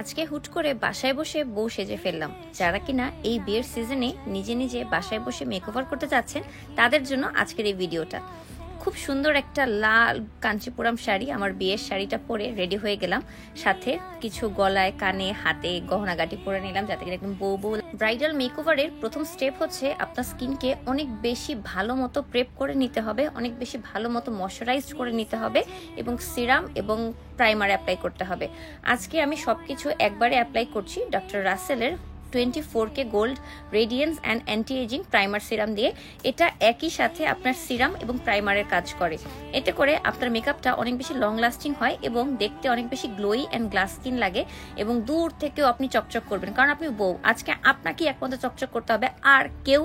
আজকে হুট করে বাসায় বসে বউ সেজে ফেললাম। যারা কিনা এই বিয়ের সিজনে নিজে নিজে বাসায় বসে মেকওভার করতে যাচ্ছেন তাদের জন্য আজকের এই ভিডিওটা। খুব সুন্দর একটা লাল কাঞ্চিপুরম শাড়ি, আমার বিয়ের শাড়িটা পরে রেডি হয়ে গেলাম। সাথে কিছু গলায় কানে হাতে গহনাগাটি পরে নিলাম যাতে কিনা একদম বউ বউ। ব্রাইডাল মেকওভারের প্রথম স্টেপ হচ্ছে আপনার স্কিনকে অনেক বেশি ভালো মতো প্রেপ করে নিতে হবে, অনেক বেশি ভালো মতো ময়শ্চারাইজড করে নিতে হবে এবং সিরাম এবং প্রাইমার অ্যাপ্লাই করতে হবে। আজকে আমি সবকিছু একবারে অ্যাপ্লাই করছি ডক্টর রাসেলের 24K gold radiance and anti aging primer serum দিয়ে। এটা একই সাথে আপনার সিরাম এবং প্রাইমারের কাজ করে। এতে করে আপনার মেকআপটা অনেক বেশি লং লাস্টিং হয় এবং দেখতে অনেক বেশি গ্লোই অ্যান্ড গ্লাস স্কিন লাগে এবং দূর থেকেও আপনি চকচক করবেন, কারণ আপনি বউ। আজকে আপনাকেই একমাত্র চকচক করতে হবে, আর কেউ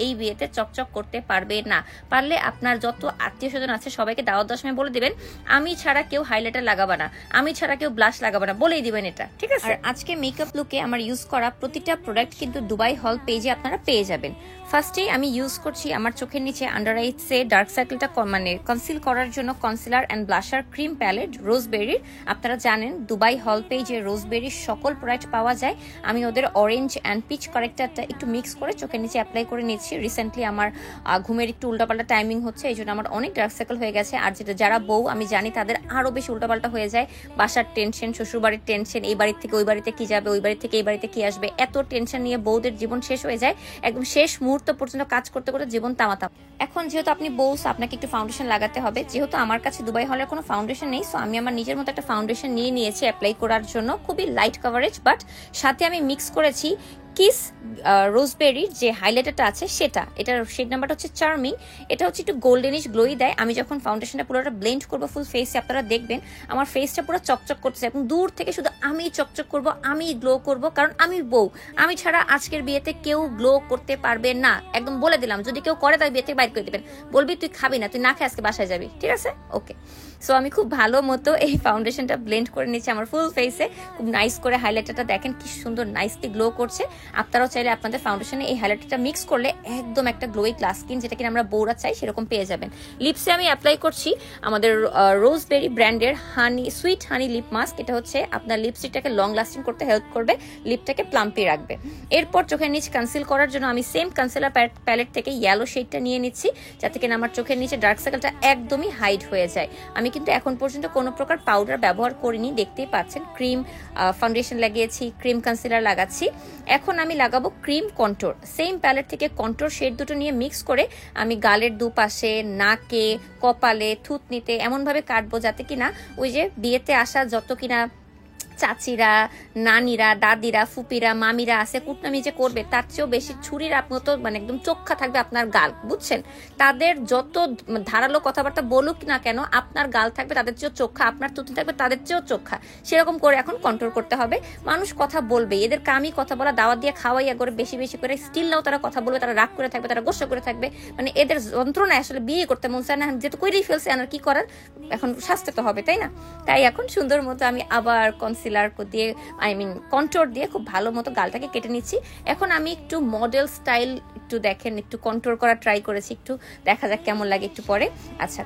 এই বিয়েতে চকচক করতে পারবে না। পারলে আপনার যত আত্মীয় স্বজন আছে সবাইকে দাওয়াত দেওয়ার সময় বলে দিবেন, আমি ছাড়া কেউ হাইলাইটার লাগাবে না, আমি ছাড়া কেউ ব্লাশ লাগাবে না, বলেই দিবেন এটা, ঠিক আছে? আর আজকে মেকআপ লুকে আমার ইউজ করা প্রতিটা প্রোডাক্ট কিন্তু দুবাই হল পেজে আপনারা পেয়ে যাবেন। ফার্স্টেই আমি ইউজ করছি আমার চোখের নিচে আন্ডার আইসে ডার্ক সার্কেলটা মানে কনসিল করার জন্য concealer and blusher cream palette রোজবেরির। আপনারা জানেন দুবাই হল পেজে রোজবেরির সকল প্রোডাক্ট পাওয়া যায়। আমি ওদের অরেঞ্জ অ্যান্ড পিচ কারেক্টারটা একটু মিক্স করে চোখের নিচে অ্যাপ্লাই করে নিচ্ছি। রিসেন্টলি আমার ঘুমের একটু উল্টাপাল্টা টাইমিং হচ্ছে, এই জন্য আমার অনেক ডার্ক সার্কেল হয়ে গেছে। আর যারা বউ আমি জানি তাদের আরও বেশি উল্টাপাল্টা হয়ে যায়। বাসার টেনশন, শ্বশুরবাড়ির টেনশন, এই বাড়ির থেকে ওই বাড়িতে কি যাবে, ওই বাড়ি থেকে এই বাড়িতে কি আসবে, এত টেনশন নিয়ে বউদের জীবন শেষ হয়ে যায়। একদম শেষ মুহূর্ত পর্যন্ত কাজ করতে করতে জীবন তামাতাম। এখন যেহেতু আপনি বউ, আপনাকে একটু ফাউন্ডেশন লাগাতে হবে। যেহেতু আমার কাছে দুবাই হলের কোনো ফাউন্ডেশন নেই, সো আমি আমার নিজের মতো একটা ফাউন্ডেশন নিয়ে নিয়েছি অ্যাপ্লাই করার জন্য। খুবই লাইট কভারেজ, বাট সাথে আমি মিক্স করেছি কিস রোজবেরির যে হাইলাইটারটা আছে সেটা। এটার শেড নাম্বারটা হচ্ছে চার্মিং। এটা হচ্ছে একটু গোল্ডেনিশ গ্লোই দেয়। আমি যখন ফাউন্ডেশনটা পুরোটা ব্লেন্ড করবো ফুল ফেসে, আপনারা দেখবেন আমার ফেসটা পুরো চকচক করতেছে এবং দূর থেকে শুধু আমি চকচক করব, আমি গ্লো করব, কারণ আমি বউ। আমি ছাড়া আজকের বিয়েতে কেউ গ্লো করতে পারবে না, একদম বলে দিলাম। যদি কেউ করে তাই বিয়ে থেকে বাইর করে দেবেন, বলবি তুই খাবি না, তুই না খেয়ে আজকে বাসায় যাবি, ঠিক আছে? ওকে। সো আমি খুব ভালো মতো এই ফাউন্ডেশনটা ব্লেন্ড করে নিচ্ছি আমার ফুল ফেসে। খুব নাইস করে হাইলাইটারটা দেখেন কি সুন্দর নাইসলি গ্লো করছে। আপনারাও চাইলে আপনাদের ফাউন্ডেশনে এই হাইলাইটারটা মিক্স করলে একদম একটা গ্লোই গ্লাস স্কিন, যেটা কিনা আমরা বউরা চাই, সেরকম পেয়ে যাবেন। লিপসে আমি অ্যাপ্লাই করছি আমাদের রোজবেরি ব্র্যান্ডের সুইট হানি লিপ মাস্ক। এটা হচ্ছে আপনার লিপস্টিকটাকে লং লাস্টিং করতে হেল্প করবে, লিপটাকে প্লাম্পি রাখবে। এরপর চোখের নিচে কনসিল করার জন্য আমি সেম কনসিলার প্যালেট থেকে ইয়েলো শেডটা নিয়ে নিচ্ছি, যাতে কিনা আমার চোখের নিচে ডার্ক সার্কেলটা একদমই হাইড হয়ে যায়। আমি কিন্তু এখন পর্যন্ত কোনো প্রকার পাউডার ব্যবহার করিনি, দেখতেই পাচ্ছেন। ক্রিম ফাউন্ডেশন লাগিয়েছি, ক্রিম কনসিলার লাগাচ্ছি। এখন আমি লাগাবো ক্রিম কন্ট্যুর। সেম প্যালেট থেকে কন্ট্যুর শেড দুটো নিয়ে মিক্স করে আমি গালের দুপাশে, নাকে, কপালে, থুতনিতে এমনভাবে কাটবো যাতে কিনা ওই যে বিয়েতে আসা যত কিনা চাচিরা, নানিরা, দাদিরা, ফুপিরা, মামিরা আছে, কুটনামি যে করবে তার চেয়েও বেশি ছুরির মতো মানে একদম চোখা থাকবে আপনার গাল, বুঝছেন? তাদের যত ধারালো কথাবার্তা বলুক না কেন, আপনার গাল থাকবে তাদের চেয়েও চোখা, আপনার তুতি থাকবে তাদের চেয়েও চোখা। সেরকম করে এখন কন্ট্রোল করতে হবে। মানুষ কথা বলবে, এদের কামই কথা বলা, দাওয়াত দিয়ে খাওয়াইয়া করে বেশি বেশি করে। স্টিল নাও তারা কথা বলবে, তারা রাগ করে থাকবে, তারা গোসা করে থাকবে। মানে এদের যন্ত্রণায় আসলে বিয়ে করতে মন চায় না, যেহেতু করেই ফেলছে, আর কি করার, এখন শাস্তি তো হবে, তাই না? তাই এখন সুন্দর মতো আমি আবার কনসিলার দিয়ে কন্ট্যুর দিয়ে খুব ভালো মতো গালটাকে কেটে নিচ্ছি। এখন আমি একটু মডেল স্টাইল একটু দেখেন, একটু কন্ট্যুর করা ট্রাই করেছি, একটু দেখা যাক কেমন লাগে একটু পরে। আচ্ছা,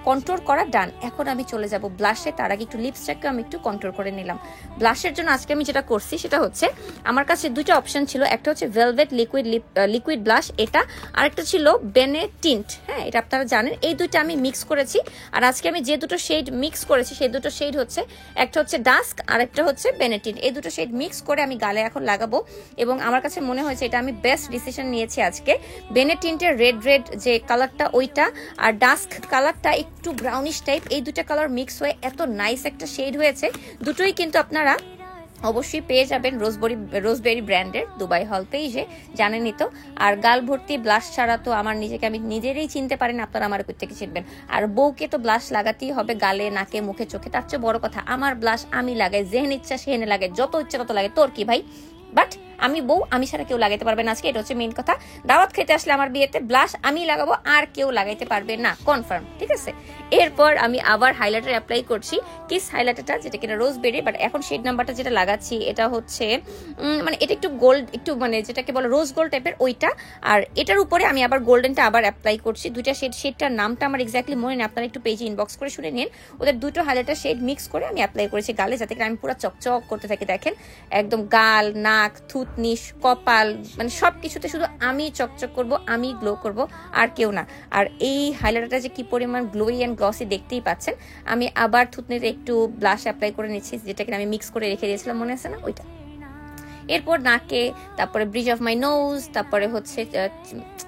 কন্ট্যুর করা ডান। এখন আমি চলে যাব ব্লাশে। তার আগে একটু লিপস্টিককে আমি একটু কন্ট্যুর করে নিলাম। ব্লাশের জন্য আজকে আমি যেটা করছি সেটা হচ্ছে, আমার কাছে দুইটা অপশন ছিল। একটা হচ্ছে ভেলভেট লিকুইড ব্লাশ, এটা, আর একটা ছিল বেনে টিন্ট। হ্যাঁ, এটা আপনারা জানেন। এই দুইটা আমি মিক্স করেছি। আর আজকে আমি যে দুটো শেড মিক্স করেছি সেই দুটো শেড হচ্ছে, একটা হচ্ছে ডাস্ক আর একটা হচ্ছে বেনেটিন। এই দুটো শেড মিক্স করে আমি গালে এখন লাগাবো এবং আমার কাছে মনে হয়েছে এটা আমি বেস্ট ডিসিশন নিয়েছি আজকে। বেনেটিন্টের রেড যে কালারটা ওইটা, আর ডাস্ক কালারটা একটু ব্রাউনিশ টাইপ, এই দুটো কালার মিক্স হয়ে এত নাইস একটা শেড হয়েছে। দুটোই কিন্তু আপনারা অবশ্যই পেয়ে যাবেন রোজবেরি ব্র্যান্ডের দুবাই হল পেজে, জানেনই তো। আর গাল ভর্তি ব্লাশ ছাড়া তো আমার নিজেকে আমি নিজেরই চিনতে পারি না, আপনারা আমার কোথেকে চিনবেন? আর বউকে তো ব্লাশ লাগাতেই হবে গালে, নাকে, মুখে, চোখে। তার চেয়ে বড় কথা, আমার ব্লাশ আমি লাগাই, যেহেন ইচ্ছা সেহেনে লাগে, যত ইচ্ছা তত লাগে। তোর কি ভাই? বাট আমি বউ, আমি ছাড়া কেউ লাগাইতে পারবে না আজকে, এটা হচ্ছে মেইন কথা। দাওয়াত খেতে আসলে আমার বিয়েতে ব্লাশ আমি লাগাবো, আর কেউ লাগাইতে পারবে না, কনফার্ম, ঠিক আছে। এরপর আমি আবার হাইলাইটার অ্যাপ্লাই করছি, কিস হাইলাইটারটা, যেটা কিনা রোজবেরি, বাট এখন শেড নাম্বারটা যেটা লাগাচ্ছি এটা হচ্ছে মানে এটা একটু গোল্ড, একটু মানে যেটাকে বলে রোজ গোল্ড টাইপের ওইটা। আর এটার উপরে আমি আবার গোল্ডেনটা আবার অ্যাপ্লাই করছি, দুইটা শেডটার নামটা আমার এক্স্যাক্টলি মনে নেই, আপনারা একটু পেজে ইনবক্স করে শুনে নিন। ওদের দুটো হাইলাইটার শেড মিক্স করে আমি অ্যাপ্লাই করেছি গালে, যাতে করে আমি পুরো চকচক করতে থাকি। দেখেন একদম গাল, নাক, থুতনি, কপাল, মানে সব কিছুতে শুধু আমি চকচক করব, আমি গ্লো করব, আর কেউ না। আর এই হাইলাইটারটা যে কি পরিমাণ গ্লোই অ্যান্ড গ্লসি দেখতেই পাচ্ছেন। আমি আবার থুতনিতে একটু ব্লাশ অ্যাপ্লাই করে নিচ্ছি, যেটা কিনা আমি মিক্স করে রেখে দিয়েছিলাম, মনে আছে না ওইটা। এরপর নাকে, তারপরে ব্রিজ অফ মাই নোজ, তারপরে হচ্ছে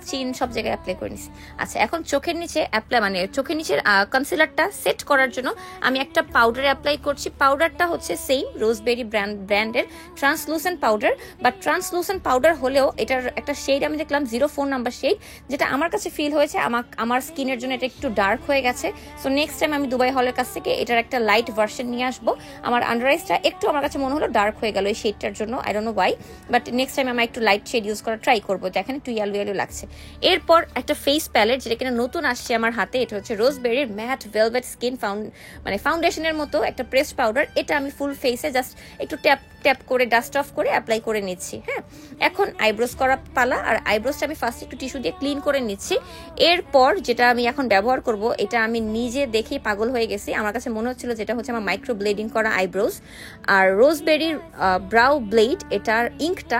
চিন, সব জায়গায় অ্যাপ্লাই করে নিচ্ছি। আচ্ছা, এখন চোখের নিচে অ্যাপ্লাই, মানে চোখের নিচের কনসিলারটা সেট করার জন্য আমি একটা পাউডার অ্যাপ্লাই করছি। পাউডারটা হচ্ছে সেম রোজবেরি ব্র্যান্ডের translucent powder, but translucent powder হলেও এটার একটা শেড আমি দেখলাম 04 নাম্বার শেড, যেটা আমার কাছে ফিল হয়েছে আমার স্কিনের জন্য এটা একটু ডার্ক হয়ে গেছে। সো নেক্সট টাইম আমি দুবাই হলের কাছ থেকে এটার একটা লাইট ভার্সন নিয়ে আসবো। আমার আন্ডার আইসটা একটু আমার কাছে মনে হলো ডার্ক হয়ে গেল এই শেডটার জন্য, I don't know Y, but next time আমি একটু লাইট শেড ইউজ করা ট্রাই করবো। দেখেন একটু ইয়েলো লাগছে। এরপর একটা ফেস প্যালেট, যেটা কিনা নতুন আসছে আমার হাতে, এটা হচ্ছে রোজবেরির ম্যাট ভেলভেট স্কিন মানে ফাউন্ডেশনের মতো একটা প্রেস পাউডার। এটা আমি ফুল ফেসে জাস্ট একটু ট্যাপ করে ডাস্ট অফ করে অ্যাপ্লাই করে নিচ্ছি। হ্যাঁ, এখন আইব্রোজ করা পালা, আর আইব্রোজটা আমি ফার্স্ট একটু টিস্যু দিয়ে ক্লিন করে নিচ্ছি। এরপর যেটা আমি এখন ব্যবহার করব, এটা আমি নিজে দেখেই পাগল হয়ে গেছি, আমার কাছে মনে হচ্ছিল যেটা হচ্ছে আমার মাইক্রো ব্লেডিং করা আইব্রোজ। আর রোজবেরির ব্রাউ ব্লেড, এটার ইঙ্কটা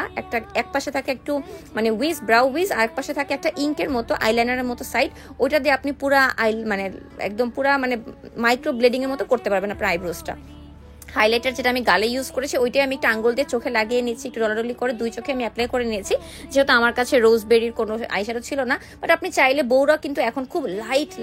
এক পাশে থাকে একটু মানে ব্রাউ উইজ, আর এক পাশে থাকে একটা ইঙ্কের মতো আইলাইনারের মতো সাইড, ওইটা দিয়ে আপনি পুরা মানে একদম পুরা মানে মাইক্রো ব্লেডিং এর মতো করতে পারবেন আপনার আইব্রোজটা। হাইলাইটার যেটা আমি গালে ইউজ করেছি, ওইটাই আমি একটা আঙ্গুল দিয়ে চোখে লাগিয়ে নিচ্ছি, একটু ডলাডলি করে দুই চোখে আমি অ্যাপ্লাই করে নিয়েছি, যেহেতু আমার কাছে রোজবেরির কোনো আইশ্যাডো ছিল না। বাট আপনি চাইলে, বউরা কিন্তু এখন খুব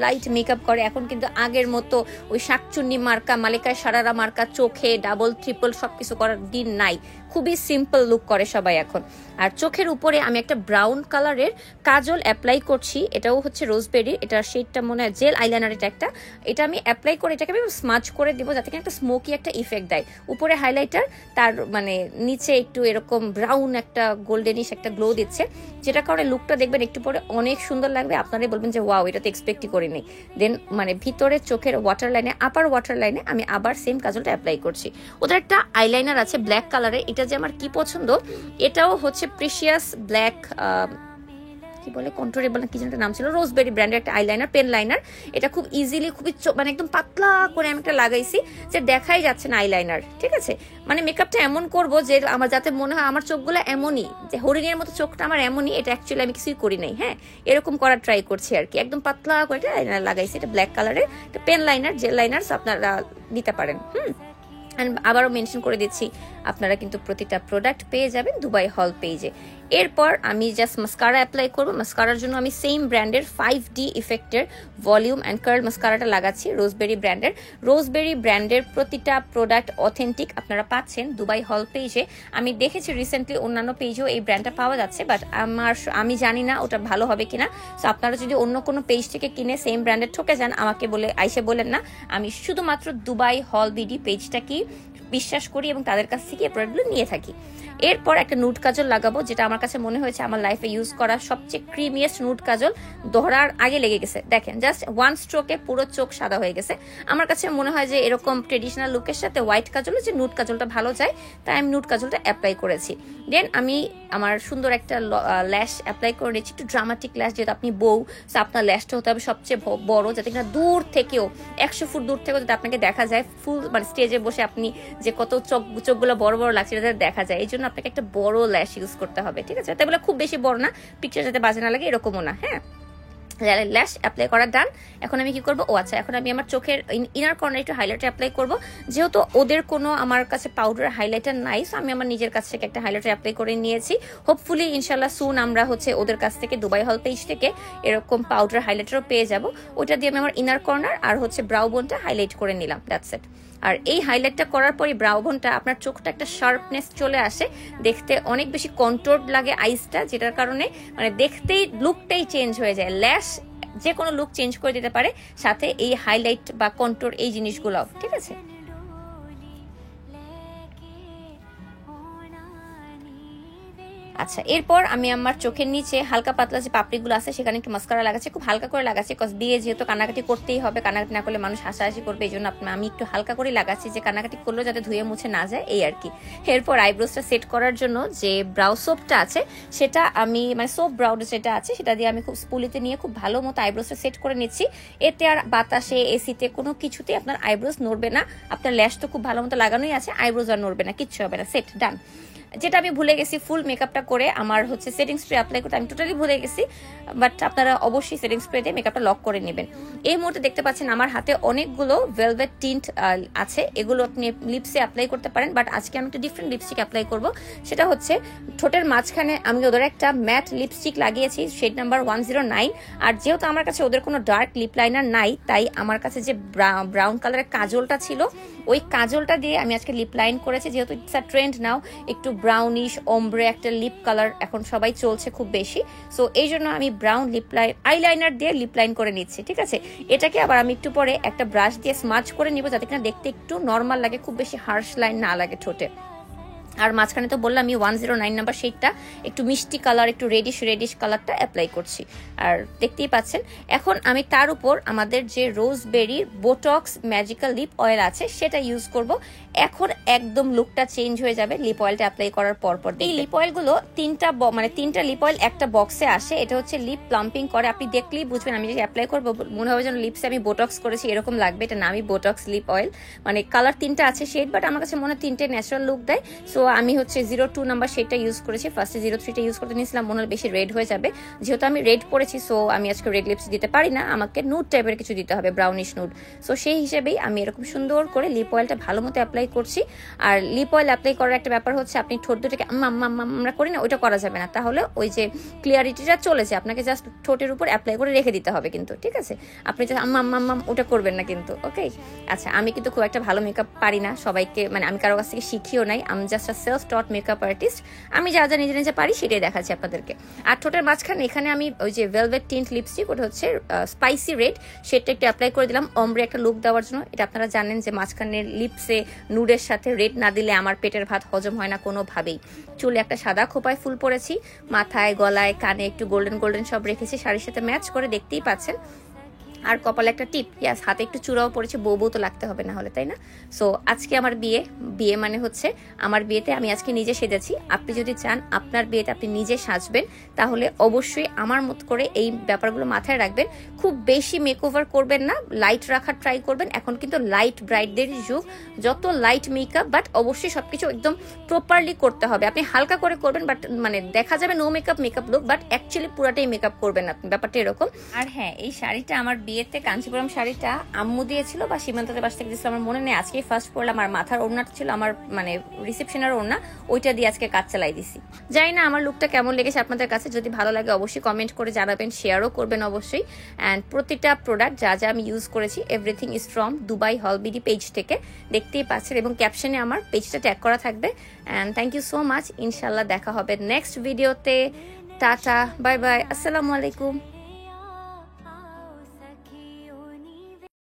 লাইট মেকআপ করে, এখন কিন্তু আগের মতো ওই শাকচুন্নি মার্কা, মালিকায় সারারা মার্কা চোখে ডাবল ট্রিপল সবকিছু করার দিন নাই, খুবই সিম্পল লুক করে সবাই এখন। আর চোখের উপরে আমি একটা ব্রাউন কালারের কাজল অ্যাপ্লাই করছি, এটাও হচ্ছে রোজবেরির, এটার শেডটা মনে হয় জেল আইলাইনার, এটা আমি অ্যাপ্লাই করে এটাকে আমি স্মাচ করে দিব, যাতে কিনা একটা স্মোকি একটা ইফেক্ট দেয়। উপরে হাইলাইটার, তার মানে নিচে একটু এরকম ব্রাউন একটা গোল্ডেনিশ একটা গ্লো দিচ্ছে, যেটা কারণে লুকটা দেখবেন একটু পরে অনেক সুন্দর লাগবে, আপনারাই বলবেন যে ওয়াও, এটা তো এক্সপেক্টই করিনি। দেন মানে ভিতরে চোখের ওয়াটার লাইনে, আপার ওয়াটার লাইনে আমি আবার সেম কাজলটা অ্যাপ্লাই করছি। ওদের একটা আইলাইনার আছে ব্ল্যাক কালারে, এটা যে আমার কি পছন্দ, এটাও হচ্ছে প্রিশিয়াস ব্ল্যাক, কি বলে কন্ট্রোরেবল না কি যেন নাম ছিল, রোজবেরি ব্র্যান্ডের একটা আইলাইনার, পেন লাইনার। এটা খুব ইজিলি, খুবই মানে একদম পাতলা করে আমি একটা লাগাইছি, যে দেখাই যাচ্ছে না আইলাইনার, ঠিক আছে। মানে মেকআপটা এমন করবো যে আমার যাতে মনে হয় আমার চোখগুলো এমনই, যে হরিণের মতো চোখটা আমার এমনই, এটা অ্যাকচুয়ালি আমি কিছুই করি নাই। হ্যাঁ, এরকম করার ট্রাই করছি আর কি, একদম পাতলা করে একটা আইলাইনার লাগাইছি, এটা ব্ল্যাক কালারের পেন লাইনার, জেল লাইনার আপনারা দিতে পারেন। আবারও মেনশন করে দিচ্ছি, আপনারা কিন্তু প্রতিটা প্রোডাক্ট পেয়ে যাবেন দুবাই হল পেজে। এরপর আমি জাস্ট মাস্কারা অ্যাপ্লাই করবো। মাস্কারার জন্য আমি সেম ব্র্যান্ডের 5D ইফেক্টের ভলিউম অ্যান্ড কার্ল মাস্কারাটা লাগাচ্ছি, রোজবেরি ব্র্যান্ডের প্রতিটা প্রোডাক্ট অথেন্টিক আপনারা পাচ্ছেন দুবাই হল পেজে। আমি দেখেছি রিসেন্টলি অন্যান্য পেজেও এই ব্র্যান্ডটা পাওয়া যাচ্ছে, বাট আমি জানি না ওটা ভালো হবে কিনা। সো আপনারা যদি অন্য কোনো পেজ থেকে কিনে সেম ব্র্যান্ডের ঠকে যান, আমাকে বলেন না, আমি শুধুমাত্র দুবাই হল বিডি পেজটা কি বিশ্বাস করি এবং তাদের কাছ থেকে এই প্রোডাক্টগুলো নিয়ে থাকি। এরপর একটা নুড কাজল লাগাবো, যেটা আমার কাছে মনে হয়েছে আমার লাইফে ইউজ করা সবচেয়ে ক্রিমিয়েস্ট নুড কাজল, ধরার আগে লেগে গেছে। দেখেন জাস্ট ওয়ান স্ট্রোকে পুরো চোখ সাদা হয়ে গেছে। আমার কাছে মনে হয় যে এরকম ট্রেডিশনাল লুকের সাথে হোয়াইট কাজল, যে নুড কাজলটা ভালো যায়, তাই আমি নুড কাজলটা অ্যাপ্লাই করেছি। দেন আমি আমার সুন্দর একটা ল্যাশ অ্যাপ্লাই করে নিচ্ছি, একটু ড্রামাটিক ল্যাশ, যেহেতু আপনি বউ, আপনার ল্যাশটা হতে হবে সবচেয়ে বড়, যাতে কিনা দূর থেকেও 100 ফুট দূর থেকেও যাতে আপনাকে দেখা যায়, ফুল মানে স্টেজে বসে আপনি যে কত চোখগুলো বড় বড় লাগছে এটা দেখা যায়, এই জন্য আপনাকে একটা বড় ল্যাশ ইউজ করতে হবে, ঠিক আছে। তাই বলে খুব বেশি বড় না, পিকচার যাতে বাজে না লাগে এরকমও না। হ্যাঁ, ল্যাশ অ্যাপ্লাই করা ডান। এখন আমি কি করবো, আচ্ছা, এখন আমি আমার চোখের ইনার কর্নারে একটু হাইলাইটার অ্যাপ্লাই করবো, যেহেতু ওদের কোনো আমার কাছে পাউডার হাইলাইটার নাই, আমি আমার নিজের কাছ থেকে একটা হাইলাইটার অ্যাপ্লাই করে নিয়েছি। হোপফুলি ইনশাল্লাহ সুন আমরা হচ্ছে ওদের কাছ থেকে দুবাই হল পেজ থেকে এরকম পাউডার হাইলাইটারও পেয়ে যাবো। ওটা দিয়ে আমি আমার ইনার কর্নার আর হচ্ছে ব্রাউ বোনটা হাইলাইট করে নিলাম, দ্যাটস ইট। আর এই হাইলাইটটা করার পরে ব্রাউ বোনটা, আপনার চোখটা একটা শার্পনেস চলে আসে, দেখতে অনেক বেশি কন্ট্রোলড লাগে আইসটা, যেটার কারণে মানে দেখতেই লুকটাই চেঞ্জ হয়ে যায়। ল্যাশ যে কোনো লুক চেঞ্জ করে দিতে পারে, সাথে এই হাইলাইট বা কন্ট্রোল এই জিনিসগুলো, ঠিক আছে। আচ্ছা, এরপর আমি আমার চোখের নিচে হালকা পাতলা যে পাপড়িগুলো আছে সেখানে একটু মাস্কারা লাগাচ্ছি, খুব হালকা করে লাগাচ্ছি, কজ বিয়ে যেহেতু কান্নাকাটি করতেই হবে, কান্নাকাটি না করলে মানুষ হাসাহাসি করবে, এই জন্য আমি একটু হালকা করে লাগাচ্ছি, যে কান্নাকাটি করলেও যাতে ধুয়ে মুছে না যায়, এই আর কি। এরপর আইব্রোসটা সেট করার জন্য যে ব্রাউ সোপটা আছে সেটা আমি মানে সোপ ব্রাউ যেটা আছে সেটা দিয়ে আমি খুব স্পুলিতে নিয়ে খুব ভালো মতো আইব্রোসটা সেট করে নিচ্ছি। এতে আর বাতাসে এসিতে কোনো কিছুতে আপনার আইব্রোস নড়বে না, আপনার ল্যাশ তো খুব ভালো মতো লাগানোই আছে, আইব্রোস আর নড়বে না, কিচ্ছু হবে না, সেট ডান। যেটা আমি ভুলে গেছি ফুল মেকআপটা করে আমার হচ্ছে সেটিং স্প্রে অ্যাপ্লাই করতে আমি টোটালি ভুলে গেছি, বাট আপনারা অবশ্যই সেটিং স্প্রে দিয়ে মেকআপটা লক করে নেবেন। এই মুহূর্তে দেখতে পাচ্ছেন আমার হাতে অনেকগুলো ভেলভেট টিন্ট আছে, এগুলো আপনি লিপসে অ্যাপ্লাই করতে পারেন, বাট আজকে আমি একটা ডিফারেন্ট লিপস্টিক অ্যাপ্লাই করব। সেটা হচ্ছে ঠোঁটের মাঝখানে আমি ওদের একটা ম্যাট লিপস্টিক লাগিয়েছি শেড নাম্বার 109, আর যেহেতু আমার কাছে ওদের কোনো ডার্ক লিপ লাইনার নাই, তাই আমার কাছে যে ব্রাউন কালারের কাজলটা ছিল ওই কাজলটা দিয়ে আমি আজকে লিপ লাইন করেছি, যেহেতু ইটস আ ট্রেন্ড নাও, একটু ব্রাউনিশ ওমব্রে একটা লিপ কালার এখন সবাই চলছে খুব বেশি, সো এই জন্য আমি ব্রাউন লিপ লাইন আইলাইনার দিয়ে লিপ লাইন করে নিচ্ছি। ঠিক আছে, এটাকে আবার আমি একটু পরে একটা ব্রাশ দিয়ে স্মাচ করে নিব, যাতে কিনা দেখতে একটু নর্মাল লাগে, খুব বেশি হার্শ লাইন না লাগে ঠোঁটে। আর মাঝখানে তো বললাম আমি 109 নাম্বার শেডটা একটু মিষ্টি কালার, একটু রেডিশ কালারটা অ্যাপ্লাই করছি, আর দেখতেই পাচ্ছেন। এখন আমি তার উপর আমাদের যে রোজবেরির বোটক্স ম্যাজিক্যাল লিপ অয়েল আছে সেটা ইউজ করব। এখন একদম লুকটা চেঞ্জ হয়ে যাবে লিপ অয়েলটা অ্যাপ্লাই করার পর। এই লিপ অয়েলগুলো তিনটা লিপ অয়েল একটা বক্সে আসে, এটা হচ্ছে লিপ প্লাম্পিং করে, আপনি দেখলেই বুঝবেন। আমি যে অ্যাপ্লাই করবো মনে হবে যেন লিপসে আমি বোটক্স করেছি এরকম লাগবে, এটা নামই বোটক্স লিপ অয়েল। মানে কালার তিনটা আছে শেড, বাট আমার কাছে মনে হয় তিনটে ন্যাচারাল লুক দেয়, সো আমি হচ্ছে 02 নাম্বার শেডটা ইউজ করেছি। ফার্স্টে 03টা ইউজ করতে নিয়েছিলাম, মনে হয় বেশি রেড হয়ে যাবে, যেহেতু আমি রেড পরেছি সো আমি আজকে রেড লিপস দিতে পারি না, আমাকে নুড টাইপের কিছু দিতে হবে, ব্রাউনিশ নুড। সো সেই হিসেবেই আমি এরকম সুন্দর করে লিপ অয়েলটা ভালো মতো অ্যাপ্লাই করছি। আর লিপ অয়েল অ্যাপ্লাই করার একটা ব্যাপার হচ্ছে আপনি ঠোঁট দুটোকে আমরা করি না, ওইটা করা যাবে না, তাহলে ওই যে ক্লিয়ারিটিটা চলে যায়। আপনাকে জাস্ট ঠোঁটের উপর অ্যাপ্লাই করে রেখে দিতে হবে কিন্তু, ঠিক আছে? আপনি জাস্ট ওটা করবেন না কিন্তু, ওকে? আচ্ছা, আমি কিন্তু খুব একটা ভালো মেকআপ পারি না, সবাইকে মানে আমি কারো কাছ থেকে শিখিও নাই, আমি জাস্ট সেলফ টট মেকআপ আর্টিস্ট। আমি যা যা নিজে নিজে পারি সেটাই দেখাচ্ছি আপনাদেরকে। আর ঠোঁটের মাঝখানে এখানে আমি ওই যে ভেলভেট টিন্ট লিপস্টিক, ওটা হচ্ছে স্পাইসি রেড, সেটা একটু অ্যাপ্লাই করে দিলাম অমব্রে একটা লুক দেওয়ার জন্য। এটা আপনারা জানেন যে মাঝখানের লিপসে নুডের সাথে রেড না দিলে আমার পেটের ভাত হজম হয় না কোনোভাবেই। চুলে একটা সাদা খোপায় ফুল পরেছি, মাথায় গলায় কানে একটু গোল্ডেন সব রেখেছি শাড়ির সাথে ম্যাচ করে, দেখতেই পাচ্ছেন। আর কপালে একটা টিপ, ইয়াস, হাতে একটু চূড়াও পড়েছে, বউ তো লাগতে হবে না হলে, তাই না? সো আজকে আমার বিয়ে মানে হচ্ছে আমার বিয়েতে আমি আজকে নিজে সেজেছি। আপনি যদি চান আপনার বিয়েতে আপনি নিজে সাজবেন, তাহলে অবশ্যই আমার মতো করে এই ব্যাপারগুলো মাথায় রাখবেন। খুব বেশি মেকওভার করবেন না, লাইট রাখার ট্রাই করবেন। এখন কিন্তু লাইট ব্রাইটদেরই যুগ, যত লাইট মেকআপ, বাট অবশ্যই সবকিছু একদম প্রপারলি করতে হবে। আপনি হালকা করে করবেন, বাট মানে দেখা যাবে no makeup look, but actually পুরাটাই মেকআপ করবেন আপনি, ব্যাপারটা এরকম। আর হ্যাঁ, এই শাড়িটা আমার বিয়েতে কাঞ্চিপুরম শাড়িটা আম্মু দিয়েছিল বা সীমান্তদের বাস থেকে দিয়েছিল, আমার মনে নেই। আজকে ফার্স্ট পরলাম, আর মাথার ওড়নাটা ছিল আমার মানে রিসেপশনের ওড়না, ওইটা দিয়ে আজকে কাজ চালাই দিছি। জানি না আমার লুকটা কেমন লেগেছে আপনাদের কাছে, যদি ভালো লাগে অবশ্যই কমেন্ট করে জানাবেন, শেয়ারও করবেন অবশ্যই। অ্যান্ড প্রতিটা প্রোডাক্ট যা যা আমি ইউজ করেছি এভরিথিং ইজ ফ্রম দুবাই হলবিডি পেজ থেকে, দেখতেই পাচ্ছেন, এবং ক্যাপশনে আমার পেজটা ট্যাগ করা থাকবে। And thank you so much, ইনশাল্লাহ দেখা হবে নেক্সট ভিডিওতে। টাটা, বাই বাই, আসসালামু আলাইকুম।